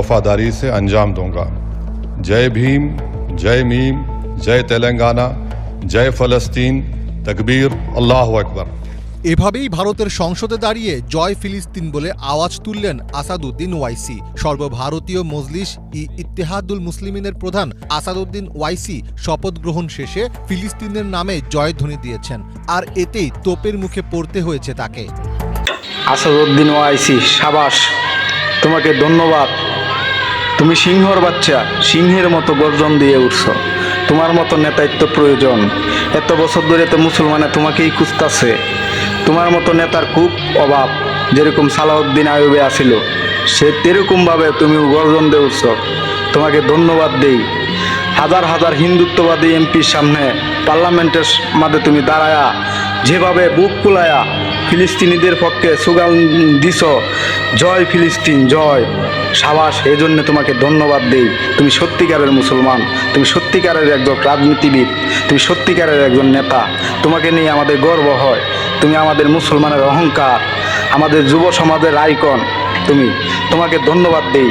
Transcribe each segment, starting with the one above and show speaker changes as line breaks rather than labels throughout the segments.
वफादारी से अंजाम दूंगा। जय भीम, जय मीम, जय तेलंगाना, जय फलस्तीन, तकबीर, अल्लाहु আকবার।
এভাবেই ভারতের সংসদে দাঁড়িয়ে জয় ফিলিস্তিন বলে আওয়াজ তুললেন আসাদুদ্দিন ওয়াইসি। সর্বভারতীয় মজলিস ই ইত্তেহাদুল মুসলিমিনের প্রধান আসাদুদ্দিন ওয়াইসি শপথ গ্রহণ শেষে ফিলিস্তিনের নামে জয়ধ্বনি দিয়েছেন, আর এতেই তোপের মুখে পড়তে হয়েছে তাকে।
আসাদুদ্দিন ওয়াইসি, সাবাস, তোমাকে ধন্যবাদ। তুমি সিংহর বাচ্চা, সিংহের মতো গর্জন দিয়ে উঠছ। তোমার মতো নেতৃত্ব প্রয়োজন। এত বছর ধরে তো মুসলমানে তোমাকেই খুঁজতেছে। তোমার মতো নেতার খুব অভাব। যেরকম সালাউদ্দিন আইয়ুবে আসিল, সে তেরকমভাবে তুমি গর্জন দিয়ে উঠছ। তোমাকে ধন্যবাদ দেই। হাজার হাজার হিন্দুত্ববাদী এমপির সামনে পার্লামেন্টের মাঝে তুমি দাঁড়ায়া যেভাবে বুক কুলায়া ফিলিস্তিনিদের পক্ষে স্লোগান দিছ, জয় ফিলিস্তিন জয়, সাবাস। এই জন্য তোমাকে ধন্যবাদ দেই। তুমি সত্যিকারের মুসলমান, তুমি সত্যিকারের একজন রাজনীতিবিদ, তুমি সত্যিকারের একজন নেতা। তোমাকে নিয়ে আমাদের গর্ব হয়। তুমি আমাদের মুসলমানের অহংকার, আমাদের যুব সমাজের আইকন। তোমাকে ধন্যবাদ দেই।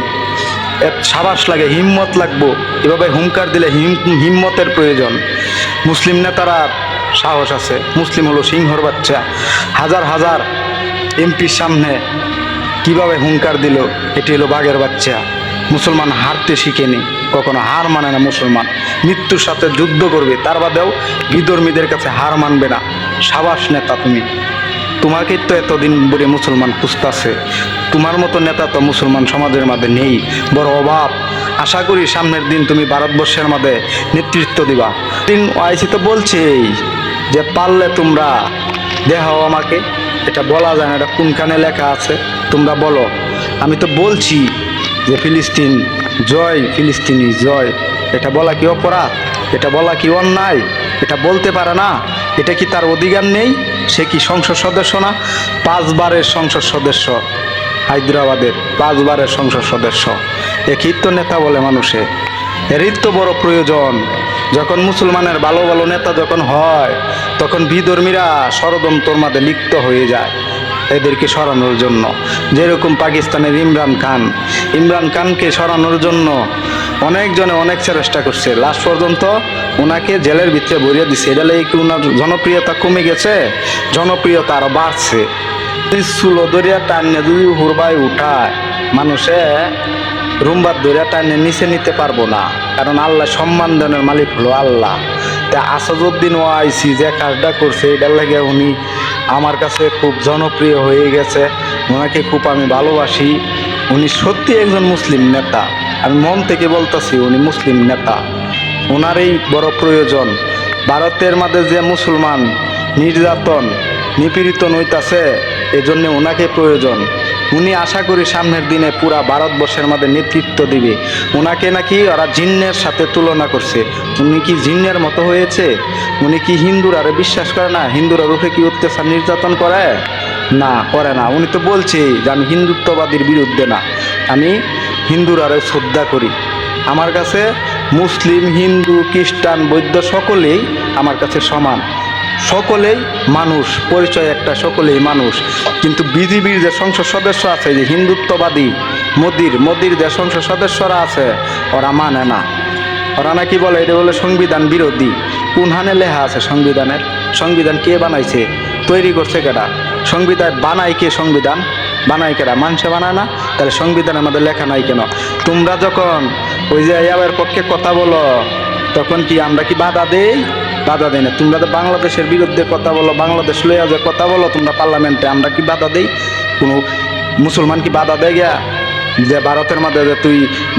সাবাস লাগে, হিম্মত লাগবো। এভাবে হুঙ্কার দিলে হিম্মতের প্রয়োজন। মুসলিম নেতারা সাহস আছে। মুসলিম হলো সিংহর বাচ্চা। হাজার হাজার এমপির সামনে কিভাবে হুঙ্কার দিল, এটি হলো বাঘের বাচ্চা। মুসলমান হারতে শিখেনি, কখনো হার মানে না। মুসলমান মৃত্যুর সাথে যুদ্ধ করবে, তার বাদেও বিধর্মীদের কাছে হার মানবে না। সাবাস নেতা তুমি। তোমাকে তো এতদিন ধরে মুসলমান খুঁজতেছে। তোমার মতো নেতা তো মুসলমান সমাজের মাঝে নেই, বড় অভাব। আশা করি সামনের দিন তুমি ভারতবর্ষের মাঝে নেতৃত্ব দিবা। ওয়াইসি তো বলছেই যে পারলে তোমরা দেখাও আমাকে। এটা বলা যায় না, এটা কোনখানে লেখা আছে তোমরা বলো। আমি তো বলছি যে ফিলিস্তিন জয়, ফিলিস্তিনি জয়। এটা বলা কি অপরাধ? এটা বলা কি অন্যায়? এটা বলতে পারে না? এটা কি তার অধিকার নেই? সে কি সংসদ সদস্য না? 5 বারের সংসদ সদস্য, হায়দ্রাবাদের 5 বারের সংসদ সদস্য। একই তো নেতা বলে মানুষে। এরই তো বড় প্রয়োজন। যখন মুসলমানের ভালো ভালো নেতা যখন হয়, তখন বিধর্মীরা ষড়যন্ত্রের মাঝে লিপ্ত হয়ে যায় এদেরকে সরানোর জন্য। যেরকম পাকিস্তানের ইমরান খানকে সরানোর জন্য অনেকজনে অনেক চেষ্টা করছে। লাস্ট পর্যন্ত ওনাকে জেলের ভিতরে ভরিয়ে দিচ্ছে। এটা লেগে কি ওনার জনপ্রিয়তা কমে গেছে? জনপ্রিয়তা আরো বাড়ছে। চুলো দরিয়া টান্নে যদি হুরবাই উঠায়, মানুষে রুমবার দরিয়া টান্নে নিচে নিতে পারবো না, কারণ আল্লাহ সম্মান দানের মালিক হলো আল্লাহ। তা আসাদুদ্দিন ওয়াইসি যে কাজটা করছে, এটার লাগে উনি আমার কাছে খুব জনপ্রিয় হয়ে গেছে। ওনাকে খুব আমি ভালোবাসি। উনি সত্যি একজন মুসলিম নেতা। আমি মন থেকে বলতেছি, উনি মুসলিম নেতা। ওনারই বড় প্রয়োজন। ভারতের মাঝে যে মুসলমান নির্যাতন নিপীড়িত হইতাছে, এজন্য ওনাকে প্রয়োজন। উনি আশা করি সামনের দিনে পুরা ভারতবর্ষের মধ্যে নেতৃত্ব দিবে। ওনাকে নাকি ওরা জিন্নের সাথে তুলনা করছে। উনি কি জিন্নের মতো হয়েছে? উনি কি হিন্দুরা বিশ্বাস করে না? হিন্দুরা রূপে কি অত্যাচার নির্যাতন করে না? করে না। উনি তো বলছে যে আমি হিন্দুত্ববাদীর বিরুদ্ধে না, আমি হিন্দুরারে শ্রদ্ধা করি। আমার কাছে মুসলিম, হিন্দু, খ্রিস্টান, বৌদ্ধ সকলেই আমার কাছে সমান। সকলেই মানুষ, পরিচয় একটা, সকলেই মানুষ। কিন্তু বিজেপির যে সংসদ সদস্য আছে, যে হিন্দুত্ববাদী মোদির যে সংসদ সদস্যরা আছে, ওরা মানে না। ওরা নাকি বলে এটা বলে সংবিধান বিরোধী। কোনখানে লেখা আছে সংবিধানের? সংবিধান কে বানাইছে? তৈরি করছে কেডা? সংবিধান বানায় কে? সংবিধান বানায় কেডা? মানুষে বানায় না? তাহলে সংবিধানের মধ্যে লেখা নাই কেন? তোমরা যখন ওই যে ইয়াবের পক্ষে কথা বলো, তখন কি আমরা কি বাধা দেই? বাধা দেয় না। তোমরা তো বাংলাদেশের বিরুদ্ধে কথা বলো, বাংলাদেশ লইয়া যে কথা বলো তোমরা পার্লামেন্টে, আমরা কি বাধা দেই? কোনো মুসলমান কি বাধা দেয় গিয়া যে ভারতের মাঝে যে তুই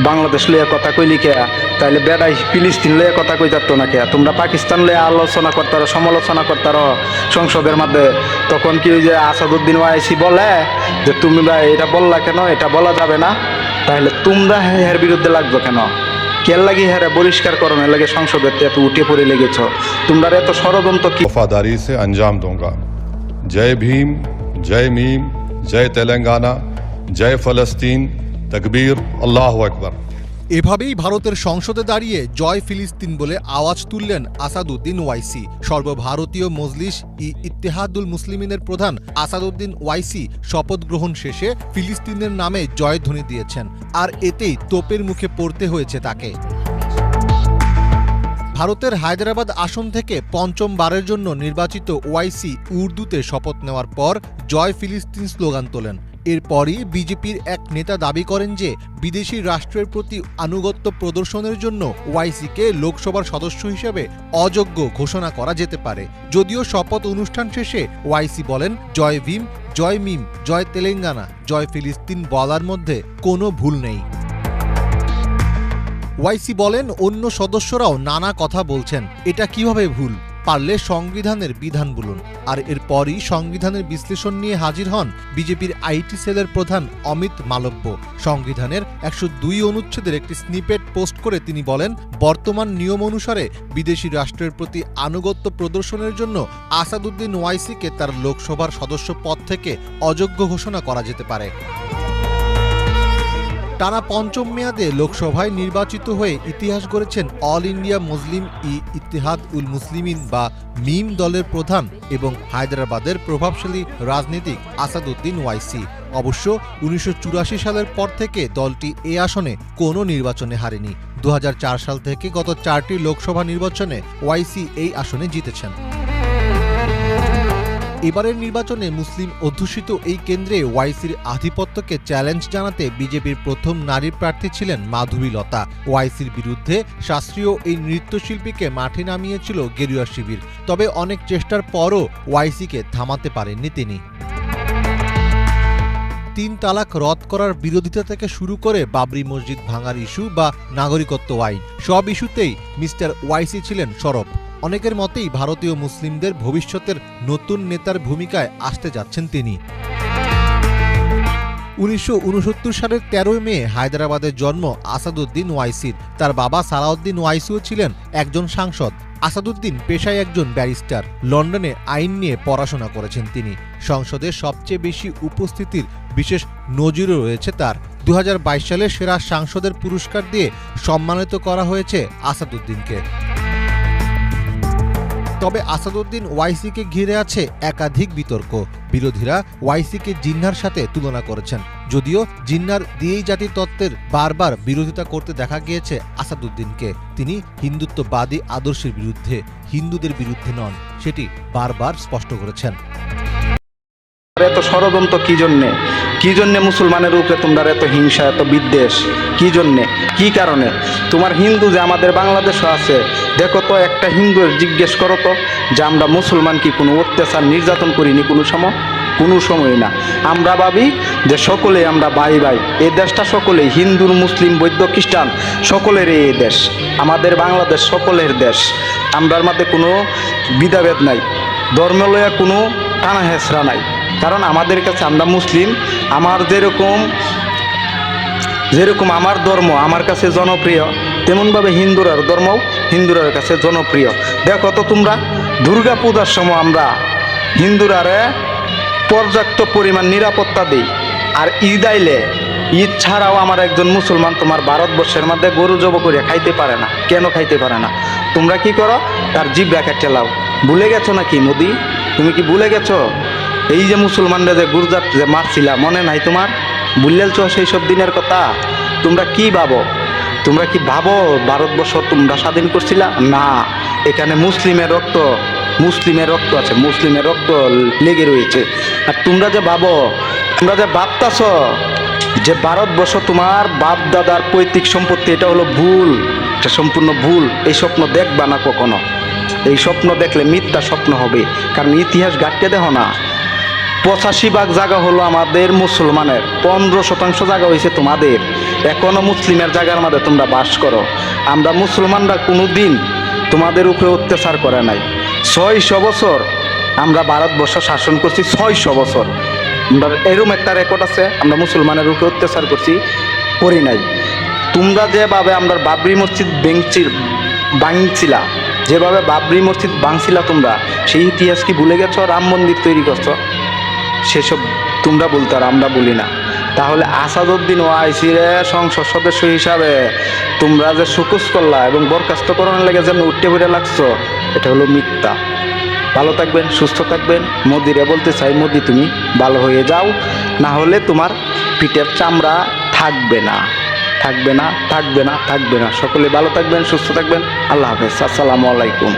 বাংলাদেশ লইয়া কথা কইলি কে? তাইলে বেড়াই ফিলিস্তিন লইয়া কথা কই যাতো না কে? তোমরা পাকিস্তান লইয়া আলোচনা করতারো, সমালোচনা করতারো সংসদের মধ্যে। তখন কি ওই যে আসাদুদ্দিন ওয়াইসি বলে যে তুমি ভাই এটা বললা কেন? এটা বলা যাবে না। তাহলে তোমরা এর বিরুদ্ধে লাগবে কেন? কেন লাগি হ্যাঁ বহিষ্কার করোনা লাগে? সংসদের এত উঠে পড়ে লেগেছ তোমরা, এত ষড়যন্ত্র কি?
वफादारी से अंजाम दूंगा। जय भीम, जय मीम, जय तेलंगाना, जय फलस्तीन, तकबीर, अल्लाहु আকবার।
এভাবেই ভারতের সংসদে দাঁড়িয়ে জয় ফিলিস্তিন বলে আওয়াজ তুললেন আসাদুদ্দিন ওয়াইসি। সর্বভারতীয় মজলিস ইত্তেহাদুল মুসলিমিনের প্রধান আসাদুদ্দিন ওয়াইসি শপথ গ্রহণ শেষে ফিলিস্তিনের নামে জয়ধ্বনি দিয়েছেন, আর এতেই তোপের মুখে পড়তে হয়েছে তাকে। ভারতের হায়দ্রাবাদ আসন থেকে পঞ্চমবারের জন্য নির্বাচিত ওয়াইসি উর্দুতে শপথ নেওয়ার পর জয় ফিলিস্তিন স্লোগান তোলেন। এরপরই বিজেপির এক নেতা দাবি করেন যে বিদেশি রাষ্ট্রের প্রতি আনুগত্য প্রদর্শনের জন্য ওয়াইসিকে লোকসভার সদস্য হিসেবে অযোগ্য ঘোষণা করা যেতে পারে। যদিও শপথ অনুষ্ঠান শেষে ওয়াইসি বলেন, জয় ভীম, জয় মিম, জয় তেলেঙ্গানা, জয় ফিলিস্তিন বলার মধ্যে কোনো ভুল নেই। ওয়াইসি বলেন, অন্য সদস্যরাও নানা কথা বলছেন, এটা কিভাবে ভুল? পারলে সংবিধানের বিধান বলুন। আর এরপরই সংবিধানের বিশ্লেষণ নিয়ে হাজির হন বিজেপির আইটি সেলের প্রধান অমিত মালব্য। সংবিধানের ১০২ অনুচ্ছেদের একটি স্নিপেট পোস্ট করে তিনি বলেন, বর্তমান নিয়ম অনুসারে বিদেশি রাষ্ট্রের প্রতি আনুগত্য প্রদর্শনের জন্য আসাদুদ্দিন ওয়াইসিকে তার লোকসভার সদস্য পদ থেকে অযোগ্য ঘোষণা করা যেতে পারে। টানা পঞ্চম মেয়াদে লোকসভায় নির্বাচিত হয়ে ইতিহাস গড়েছেন অল ইন্ডিয়া মুসলিম ইত্তেহাদ উল মুসলিমিন বা মিম দলের প্রধান এবং হায়দ্রাবাদের প্রভাবশালী রাজনীতিক আসাদুদ্দিন ওয়াইসি। অবশ্য ১৯৮৪ সালের পর থেকে দলটি এ আসনে কোনো নির্বাচনে হারেনি। ২০০৪ সাল থেকে গত ৪টি লোকসভা নির্বাচনে ওয়াইসি এই আসনে জিতেছেন। এবারের নির্বাচনে মুসলিম অধ্যুষিত এই কেন্দ্রে ওয়াইসির আধিপত্যকে চ্যালেঞ্জ জানাতে বিজেপির প্রথম নারী প্রার্থী ছিলেন মাধবী লতা। ওয়াইসির বিরুদ্ধে শাস্ত্রীয় এই নৃত্যশিল্পীকে মাঠে নামিয়েছিল গেরুয়া শিবির। তবে অনেক চেষ্টার পরও ওয়াইসিকে থামাতে পারেননি তিনি। ৩ তালাক রদ করার বিরোধিতা থেকে শুরু করে বাবরি মসজিদ ভাঙার ইস্যু বা নাগরিকত্ব আইন, সব ইস্যুতেই মিস্টার ওয়াইসি ছিলেন সরব। অনেকের মতেই ভারতীয় মুসলিমদের ভবিষ্যতের নতুন নেতার ভূমিকায় আসতে যাচ্ছেন তিনি। ১৯৬৯ সালের ১৩ মে হায়দ্রাবাদের জন্ম আসাদুদ্দিন ওয়াইসির। তার বাবা সালাউদ্দিন ওয়াইসিও ছিলেন একজন সাংসদ। আসাদুদ্দিন পেশায় একজন ব্যারিস্টার। লন্ডনে আইন নিয়ে পড়াশোনা করেছেন তিনি। সংসদে সবচেয়ে বেশি উপস্থিতির বিশেষ নজিরও রয়েছে তার। ২০২২ সালে সেরা সাংসদের পুরস্কার দিয়ে সম্মানিত করা হয়েছে আসাদুদ্দিনকে। তবে আসাদুদ্দিন ওয়াইসিকে ঘিরে আছে একাধিক বিতর্ক। বিরোধীরা ওয়াইসিকে জিন্নাহর সাথে তুলনা করেছেন, যদিও জিন্নাহর দিয়েই জাতি তত্ত্বের বারবার বিরোধিতা করতে দেখা গিয়েছে আসাদুদ্দিনকে। তিনি হিন্দুত্ববাদী আদর্শের বিরুদ্ধে, হিন্দুদের বিরুদ্ধে নন, সেটি বারবার স্পষ্ট করেছেন।
এত ষড়যন্ত্র কি জন্যে মুসলমানের উপরে তোমরা এত হিংসা, এত বিদ্বেষ কি জন্যে, কি কারণে? তোমার হিন্দু যে আমাদের বাংলাদেশও আছে, দেখো তো একটা হিন্দুর জিজ্ঞেস করো তো যে আমরা মুসলমান কি কোনো অত্যাচার নির্যাতন করিনি কোনো সময় না। আমরা ভাবি যে সকলে আমরা ভাই ভাই। এই দেশটা সকলেই, হিন্দু মুসলিম বৌদ্ধ খ্রিস্টান সকলের এই দেশ, আমাদের বাংলাদেশ সকলের দেশ। আমরার মধ্যে কোনো বিধাভেদ নাই, ধর্ম লইয়া কোনো টানা হেঁচড়া নাই। কারণ আমাদের কাছে আমরা মুসলিম, আমার যেরকম আমার ধর্ম আমার কাছে জনপ্রিয়, তেমনভাবে হিন্দুরার ধর্ম হিন্দুরার কাছে জনপ্রিয়। দেখো তো তোমরা দুর্গা পূজার সময় আমরা হিন্দুরারে পর্যাপ্ত পরিমাণ নিরাপত্তা দিই, আর ঈদ আইলে ঈদ ছাড়াও আমার একজন মুসলমান তোমার ভারতবর্ষের মধ্যে গরু জব করে খাইতে পারে না। কেন খাইতে পারে না? তোমরা কি করো? তার জিভটা কেটে লাও। ভুলে গেছো নাকি মোদি? তুমি কি ভুলে গেছো এই যে মুসলমানরা যে গুজরাট যে মারছিলা, মনে নাই তোমার? ভুললেছ সেই সব দিনের কথা? তোমরা কি ভাবো ভারতবর্ষ তোমরা স্বাধীন করছিলা? না, এখানে মুসলিমের রক্ত আছে, মুসলিমের রক্ত লেগে রয়েছে। আর তোমরা যে ভাবতাছ যে ভারতবর্ষ তোমার বাপ দাদার পৈতৃক সম্পত্তি, এটা হলো ভুল, এটা সম্পূর্ণ ভুল। এই স্বপ্ন দেখবা না কখনো। এই স্বপ্ন দেখলে মিথ্যা স্বপ্ন হবে। কারণ ইতিহাস ঘাটতে দেখো না, ৮৫% জায়গা হলো আমাদের মুসলমানের, 15% জায়গা হয়েছে তোমাদের। এখনো মুসলিমের জায়গার মধ্যে তোমরা বাস করো। আমরা মুসলমানরা কোনো দিন তোমাদের উপরে অত্যাচার করে নাই। ৬০০ বছর আমরা ভারতবর্ষ শাসন করছি, ৬০০ বছর। আমরা এরকম একটা রেকর্ড আছে, আমরা মুসলমানের উপরে অত্যাচার করি নাই। তোমরা যেভাবে আমরা বাবরি মসজিদ ভাঙছিলা, যেভাবে বাবরি মসজিদ ভাঙছিলা তোমরা, সেই ইতিহাস কি ভুলে গেছো? রাম মন্দির তৈরি করছো, সেসব তোমরা বলতে, আর আমরা বলি না। তাহলে আসাদুদ্দিন ওয়াইসির সংসদ সদস্য হিসাবে তোমরা যে সুকুস করলা এবং বরখাস্তকরণের লেগে যেন উঠতে পড়ে লাগছো, এটা হলো মিথ্যা। ভালো থাকবেন, সুস্থ থাকবেন। মোদিরে বলতে চাই, মোদি তুমি ভালো হয়ে যাও, না হলে তোমার পিঠের চামড়া থাকবে না, থাকবে না, থাকবে না, থাকবে না। সকলে ভালো থাকবেন, সুস্থ থাকবেন। আল্লাহ হাফেজ, আসসালামু আলাইকুম।